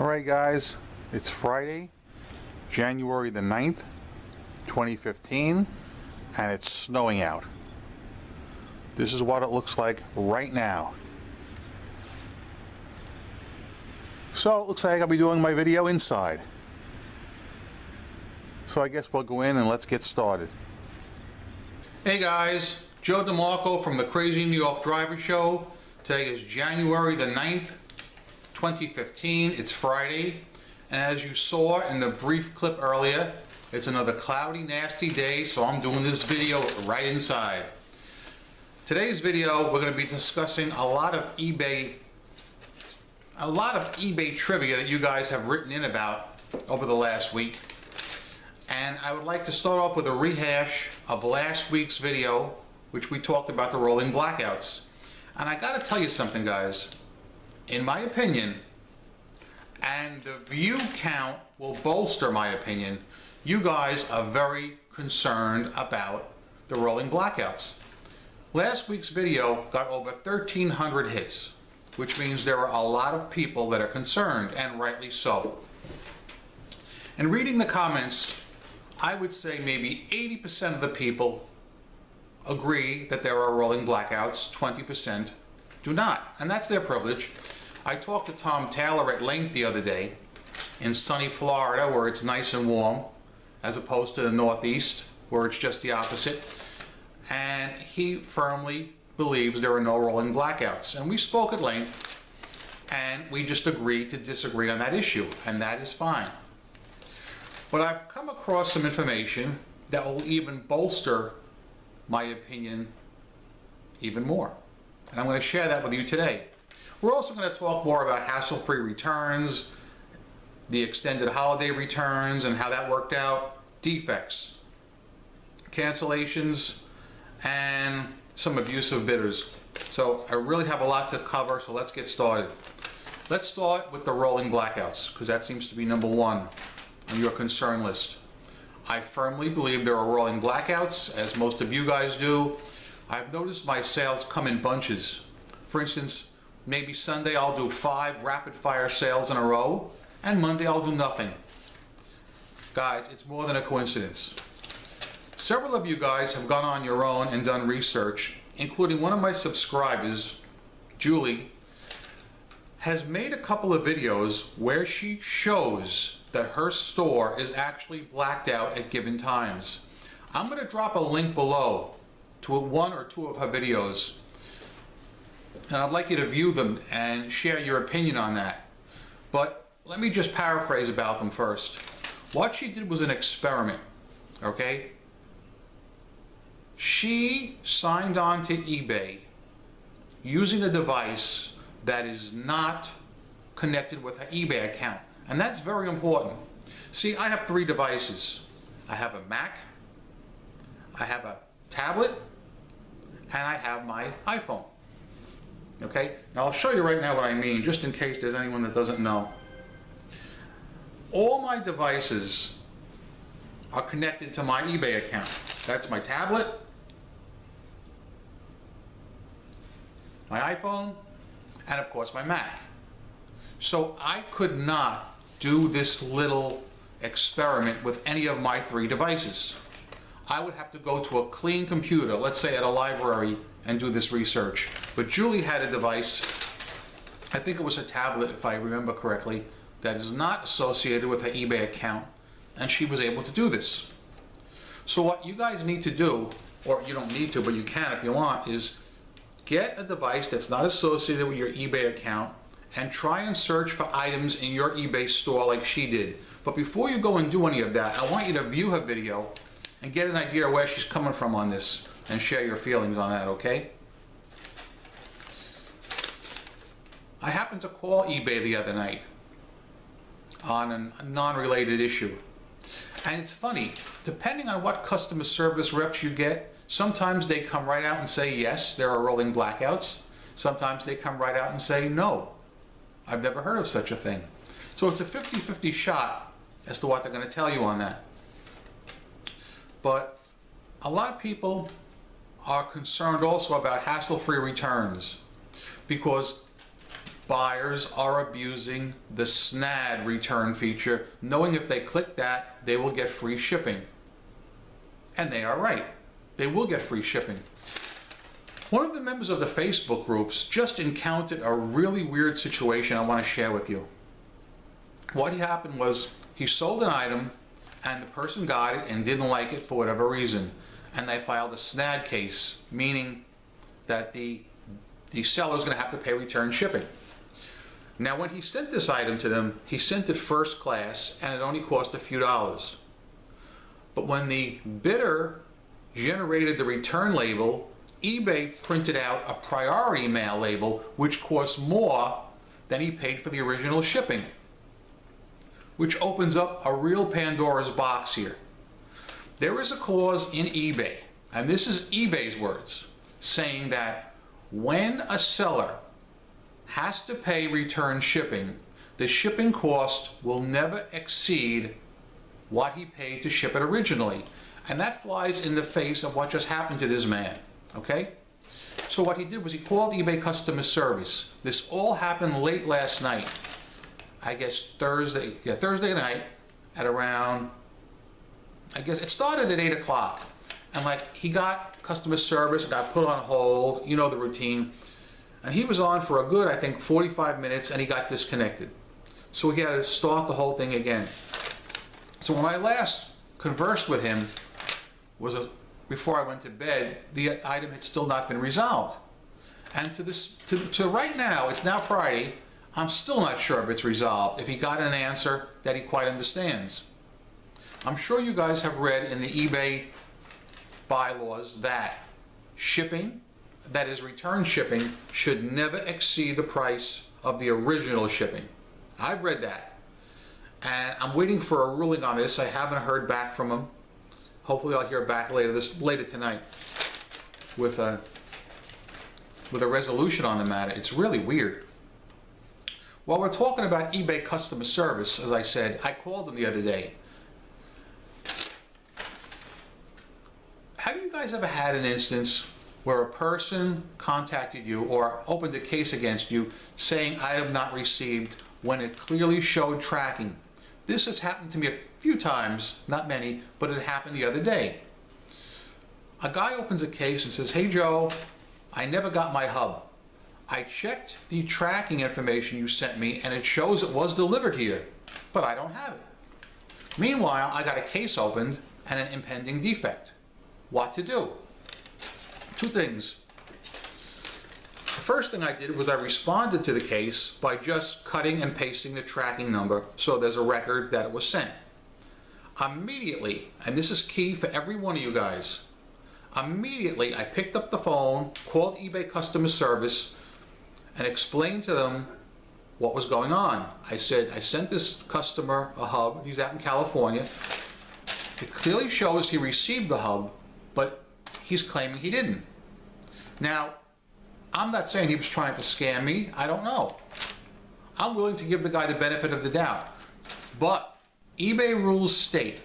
Alright guys, it's Friday, January the 9th, 2015, and it's snowing out. This is what it looks like right now. So it looks like I'll be doing my video inside. So I guess we'll go in and let's get started. Hey guys, Joe DeMarco from the Crazy New York Driver Show. Today is January the 9th, 2015. It's Friday, and as you saw in the brief clip earlier, it's another cloudy, nasty day, so I'm doing this video right inside. Today's video, we're going to be discussing a lot of eBay trivia that you guys have written in about over the last week. And I would like to start off with a rehash of last week's video, which we talked about the rolling blackouts. And I got to tell you something, guys. In my opinion, and the view count will bolster my opinion, you guys are very concerned about the rolling blackouts. Last week's video got over 1,300 hits, which means there are a lot of people that are concerned, and rightly so. And reading the comments, I would say maybe 80% of the people agree that there are rolling blackouts, 20% do not, and that's their privilege. I talked to Tom Taylor at length the other day in sunny Florida, where it's nice and warm, as opposed to the Northeast, where it's just the opposite, and he firmly believes there are no rolling blackouts. And we spoke at length, and we just agreed to disagree on that issue, and that is fine. But I've come across some information that will even bolster my opinion even more, and I'm going to share that with you today. We're also going to talk more about hassle-free returns, the extended holiday returns and how that worked out, defects, cancellations, and some abusive bidders. So I really have a lot to cover, so let's get started. Let's start with the rolling blackouts, because that seems to be number one on your concern list. I firmly believe there are rolling blackouts, as most of you guys do. I've noticed my sales come in bunches. For instance, maybe Sunday I'll do 5 rapid fire sales in a row, and Monday I'll do nothing. Guys, it's more than a coincidence. Several of you guys have gone on your own and done research, including one of my subscribers, Julie, has made a couple of videos where she shows that her store is actually blacked out at given times. I'm going to drop a link below to one or two of her videos, and I'd like you to view them and share your opinion on that. But let me just paraphrase about them first. What she did was an experiment, okay? She signed on to eBay using a device that is not connected with her eBay account. And that's very important. See, I have 3 devices. I have a Mac, I have a tablet, and I have my iPhone. Okay? Now I'll show you right now what I mean, just in case there's anyone that doesn't know. All my devices are connected to my eBay account. That's my tablet, my iPhone, and of course my Mac. So I could not do this little experiment with any of my 3 devices. I would have to go to a clean computer, let's say at a library, and do this research. But Julie had a device, I think it was a tablet if I remember correctly, that is not associated with her eBay account, and she was able to do this. So what you guys need to do, or you don't need to, but you can if you want, is get a device that's not associated with your eBay account and try and search for items in your eBay store like she did. But before you go and do any of that, I want you to view her video and get an idea of where she's coming from on this and share your feelings on that, okay? I happened to call eBay the other night on a non-related issue. And it's funny, depending on what customer service reps you get, sometimes they come right out and say, yes, there are rolling blackouts. Sometimes they come right out and say, no, I've never heard of such a thing. So it's a 50-50 shot as to what they're going to tell you on that. But a lot of people are concerned also about hassle-free returns, because buyers are abusing the SNAD return feature, knowing if they click that, they will get free shipping. And they are right. They will get free shipping. One of the members of the Facebook groups just encountered a really weird situation I want to share with you. What happened was he sold an item and the person got it and didn't like it for whatever reason. And they filed a SNAD case, meaning that the seller is going to have to pay return shipping. Now when he sent this item to them, he sent it first class and it only cost a few dollars. But when the bidder generated the return label, eBay printed out a priority mail label which cost more than he paid for the original shipping, which opens up a real Pandora's box here. There is a clause in eBay, and this is eBay's words, saying that when a seller has to pay return shipping, the shipping cost will never exceed what he paid to ship it originally. And that flies in the face of what just happened to this man, okay? So what he did was he called eBay customer service. This all happened late last night. I guess Thursday night at around, I guess it started at 8 o'clock. And like he got customer service, got put on hold, you know the routine. And he was on for a good, I think, 45 minutes and he got disconnected. So he had to start the whole thing again. So when I last conversed with him, before I went to bed, the item had still not been resolved. And to right now, it's now Friday, I'm still not sure if it's resolved, if he got an answer that he quite understands. I'm sure you guys have read in the eBay bylaws that shipping, that is return shipping, should never exceed the price of the original shipping. I've read that. And I'm waiting for a ruling on this. I haven't heard back from him. Hopefully I'll hear back later tonight with a resolution on the matter. It's really weird. While we're talking about eBay customer service, as I said, I called them the other day. Have you guys ever had an instance where a person contacted you or opened a case against you saying item not received when it clearly showed tracking? This has happened to me a few times, not many, but it happened the other day. A guy opens a case and says, "Hey Joe, I never got my hub. I checked the tracking information you sent me and it shows it was delivered here, but I don't have it. Meanwhile, I got a case opened and an impending defect. What to do?" Two things. The first thing I did was I responded to the case by just cutting and pasting the tracking number so there's a record that it was sent. Immediately, and this is key for every one of you guys, immediately I picked up the phone, called eBay customer service, and explained to them what was going on. I said, I sent this customer a hub, he's out in California. It clearly shows he received the hub, but he's claiming he didn't. Now, I'm not saying he was trying to scam me, I don't know. I'm willing to give the guy the benefit of the doubt. But eBay rules state,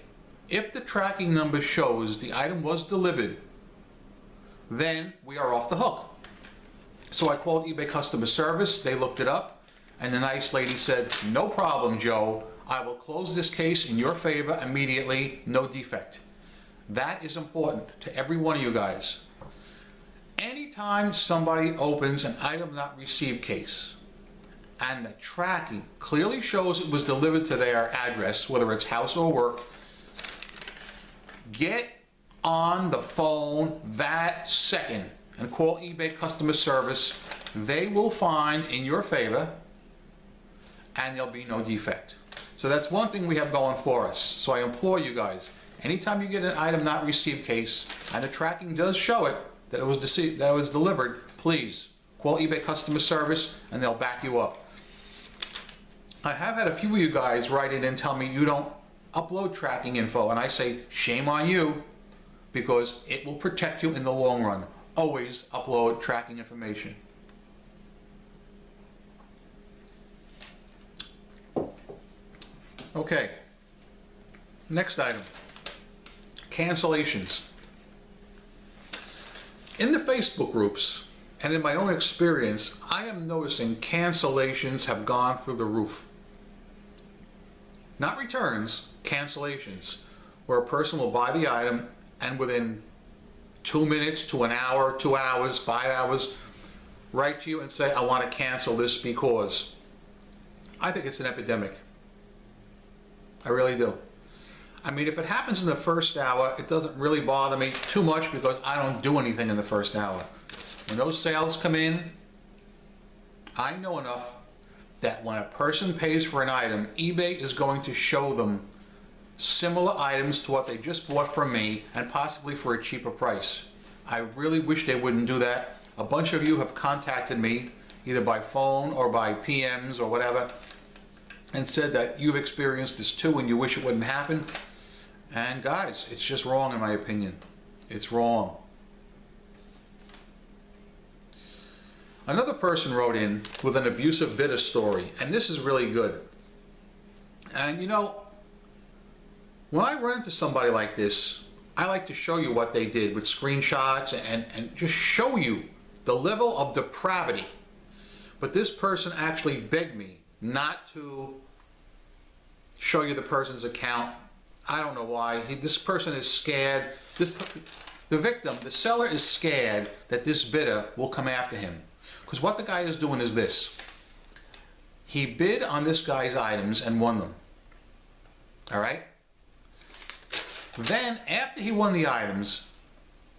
if the tracking number shows the item was delivered, then we are off the hook. So I called eBay customer service, they looked it up, and the nice lady said, "No problem, Joe. I will close this case in your favor immediately, no defect." That is important to every one of you guys. Anytime somebody opens an item not received case and the tracking clearly shows it was delivered to their address, whether it's house or work, get on the phone that second and call eBay customer service. They will find in your favor and there'll be no defect. So that's one thing we have going for us. So I implore you guys, anytime you get an item not received case and the tracking does show it, that it was delivered, please call eBay customer service and they'll back you up. I have had a few of you guys write in and tell me you don't upload tracking info, and I say shame on you, because it will protect you in the long run. Always upload tracking information. Okay, next item, cancellations. In the Facebook groups, And in my own experience, I am noticing cancellations have gone through the roof. Not returns, cancellations, where a person will buy the item and within 2 minutes to an hour, 2 hours, 5 hours, write to you and say, I want to cancel this because. I think it's an epidemic. I really do. I mean, if it happens in the first hour, it doesn't really bother me too much because I don't do anything in the first hour. When those sales come in, I know enough that when a person pays for an item, eBay is going to show them similar items to what they just bought from me and possibly for a cheaper price. I really wish they wouldn't do that. A bunch of you have contacted me either by phone or by PMs or whatever and said that you've experienced this too and you wish it wouldn't happen. And guys, it's just wrong in my opinion. It's wrong. Another person wrote in with an abusive bidder story, and this is really good. And you know, when I run into somebody like this, I like to show you what they did with screenshots and just show you the level of depravity. But this person actually begged me not to show you the person's account. I don't know why. This person is scared. The victim, the seller, is scared that this bidder will come after him. Because what the guy is doing is this. He bid on this guy's items and won them. All right? Then, after he won the items,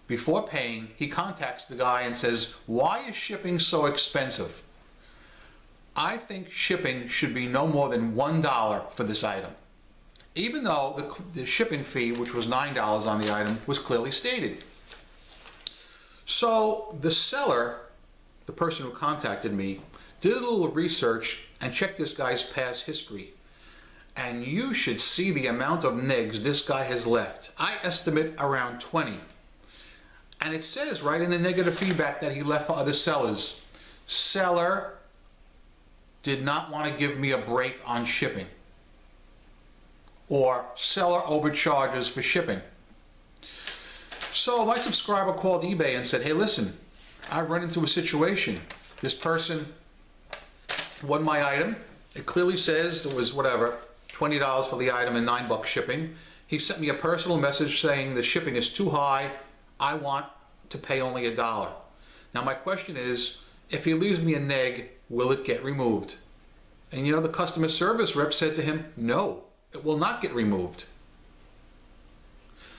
before paying, he contacts the guy and says, why is shipping so expensive? I think shipping should be no more than $1 for this item. Even though the shipping fee, which was $9 on the item, was clearly stated. So the seller, the person who contacted me, did a little research and checked this guy's past history. And you should see the amount of negs this guy has left. I estimate around 20. And it says right in the negative feedback that he left for other sellers, seller did not want to give me a break on shipping. Or seller overcharges for shipping. So my subscriber called eBay and said, hey listen, I've run into a situation. This person won my item. It clearly says it was whatever, $20 for the item and $9 shipping. He sent me a personal message saying the shipping is too high. I want to pay only $1. Now my question is, if he leaves me a neg, will it get removed? And you know, the customer service rep said to him, no, it will not get removed.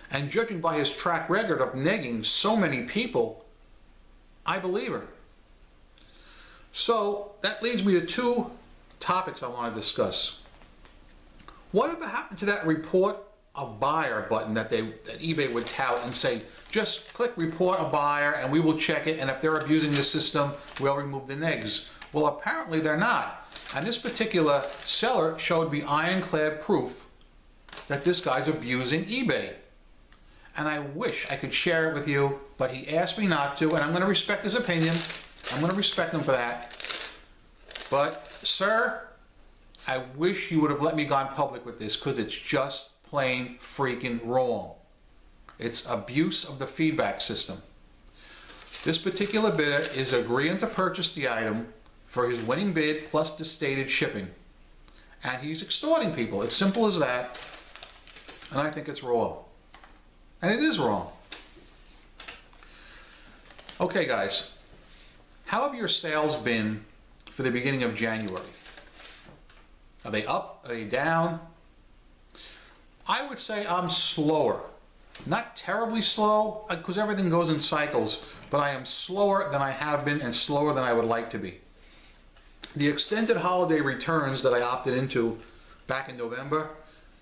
And judging by his track record of negging so many people, I believe her. So that leads me to two topics I want to discuss. Whatever happened to that report a buyer button that eBay would tout and say, just click report a buyer and we will check it, and if they're abusing the system, we'll remove the negs. Well, apparently they're not. And this particular seller showed me ironclad proof that this guy's abusing eBay. And I wish I could share it with you, but he asked me not to, and I'm going to respect his opinion. I'm going to respect him for that. But, sir, I wish you would have let me go public with this, because it's just plain freaking wrong. It's abuse of the feedback system. This particular bidder is agreeing to purchase the item for his winning bid plus the stated shipping. And he's extorting people. It's simple as that. And I think it's wrong. And it is wrong. Okay, guys. How have your sales been for the beginning of January? Are they up? Are they down? I would say I'm slower. Not terribly slow, because everything goes in cycles, but I am slower than I have been and slower than I would like to be. The extended holiday returns that I opted into back in November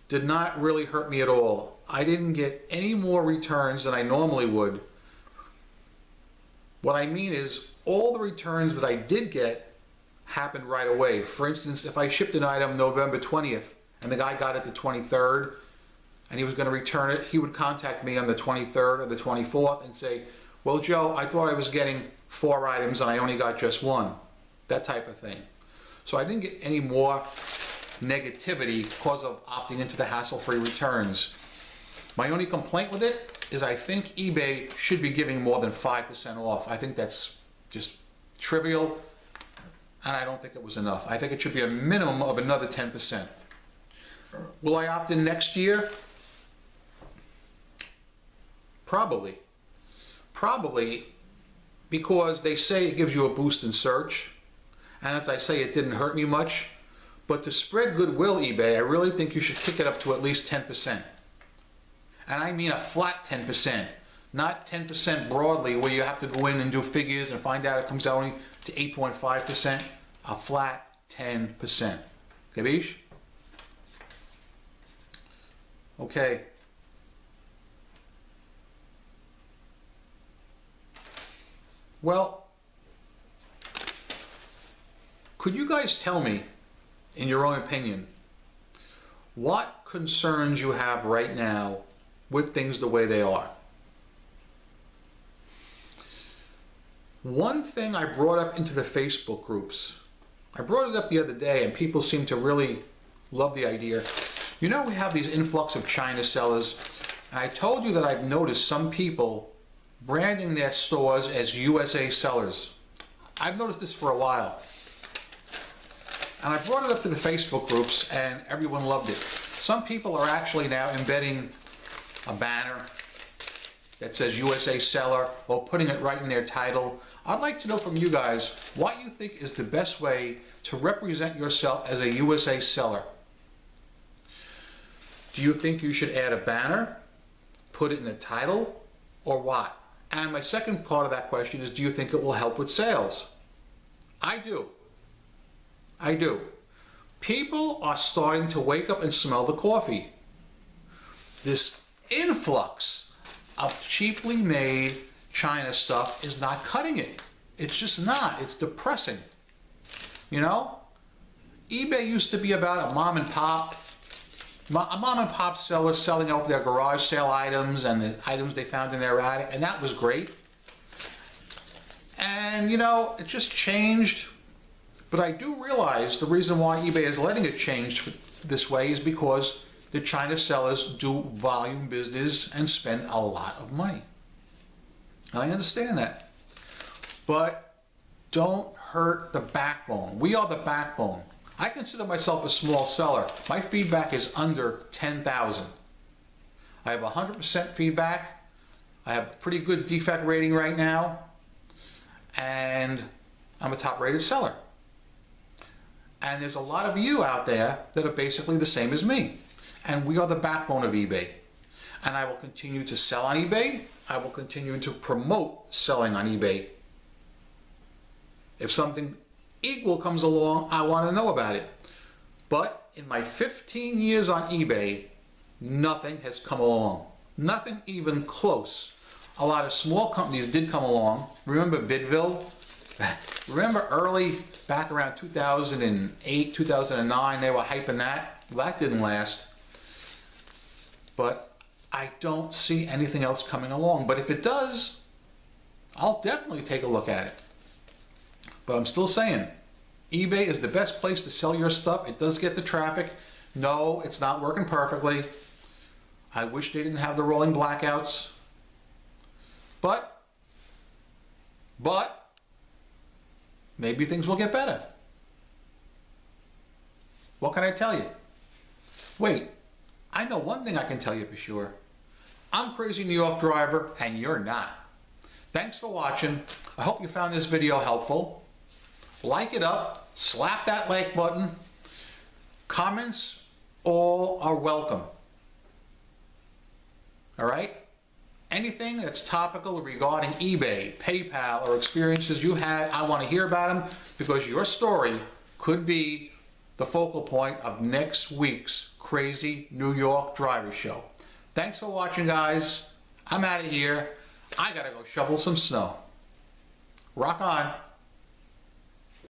did not really hurt me at all. I didn't get any more returns than I normally would. What I mean is, all the returns that I did get happened right away. For instance, if I shipped an item November 20th and the guy got it the 23rd and he was going to return it, he would contact me on the 23rd or the 24th and say, well, Joe, I thought I was getting 4 items and I only got just 1. That type of thing. So I didn't get any more negativity because of opting into the hassle-free returns. My only complaint with it is I think eBay should be giving more than 5% off. I think that's just trivial, and I don't think it was enough. I think it should be a minimum of another 10%. Will I opt in next year? Probably. Probably, because they say it gives you a boost in search, and as I say, it didn't hurt me much. But to spread goodwill, eBay, I really think you should kick it up to at least 10%. And I mean a flat 10%, not 10% broadly where you have to go in and do figures and find out it comes out only to 8.5%. A flat 10%. Capiche? Okay. Well, could you guys tell me, in your own opinion, what concerns you have right now with things the way they are? One thing I brought up into the Facebook groups, I brought it up the other day and people seem to really love the idea. You know, we have these influx of China sellers, and I told you that I've noticed some people branding their stores as USA sellers. I've noticed this for a while. And I brought it up to the Facebook groups and everyone loved it. Some people are actually now embedding a banner that says USA seller or putting it right in their title. I'd like to know from you guys what you think is the best way to represent yourself as a USA seller. Do you think you should add a banner, put it in the title, or what? And my second part of that question is, do you think it will help with sales? I do. I do. People are starting to wake up and smell the coffee. This influx of cheaply made China stuff is not cutting it. It's just not. It's depressing. You know? eBay used to be about a mom and pop seller selling off their garage sale items and the items they found in their attic, and that was great. And you know, it just changed. But I do realize the reason why eBay is letting it change this way is because the China sellers do volume business and spend a lot of money. I understand that. But don't hurt the backbone. We are the backbone. I consider myself a small seller. My feedback is under 10,000. I have 100% feedback. I have a pretty good defect rating right now. And I'm a top rated seller. And there's a lot of you out there that are basically the same as me. And we are the backbone of eBay. And I will continue to sell on eBay. I will continue to promote selling on eBay. If something equal comes along, I want to know about it. But in my 15 years on eBay, nothing has come along. Nothing even close. A lot of small companies did come along. Remember Bidville? Remember early, back around 2008, 2009, they were hyping that? Well, that didn't last. But I don't see anything else coming along. But if it does, I'll definitely take a look at it. But I'm still saying, eBay is the best place to sell your stuff. It does get the traffic. No, it's not working perfectly. I wish they didn't have the rolling blackouts. But maybe things will get better. What can I tell you? Wait, I know one thing I can tell you for sure. I'm Crazy New York Driver, and you're not. Thanks for watching. I hope you found this video helpful. Like it up, slap that like button. Comments all are welcome. All right? Anything that's topical regarding eBay, PayPal, or experiences you had, I want to hear about them because your story could be the focal point of next week's Crazy New York Driver Show. Thanks for watching, guys. I'm out of here. I gotta go shovel some snow. Rock on.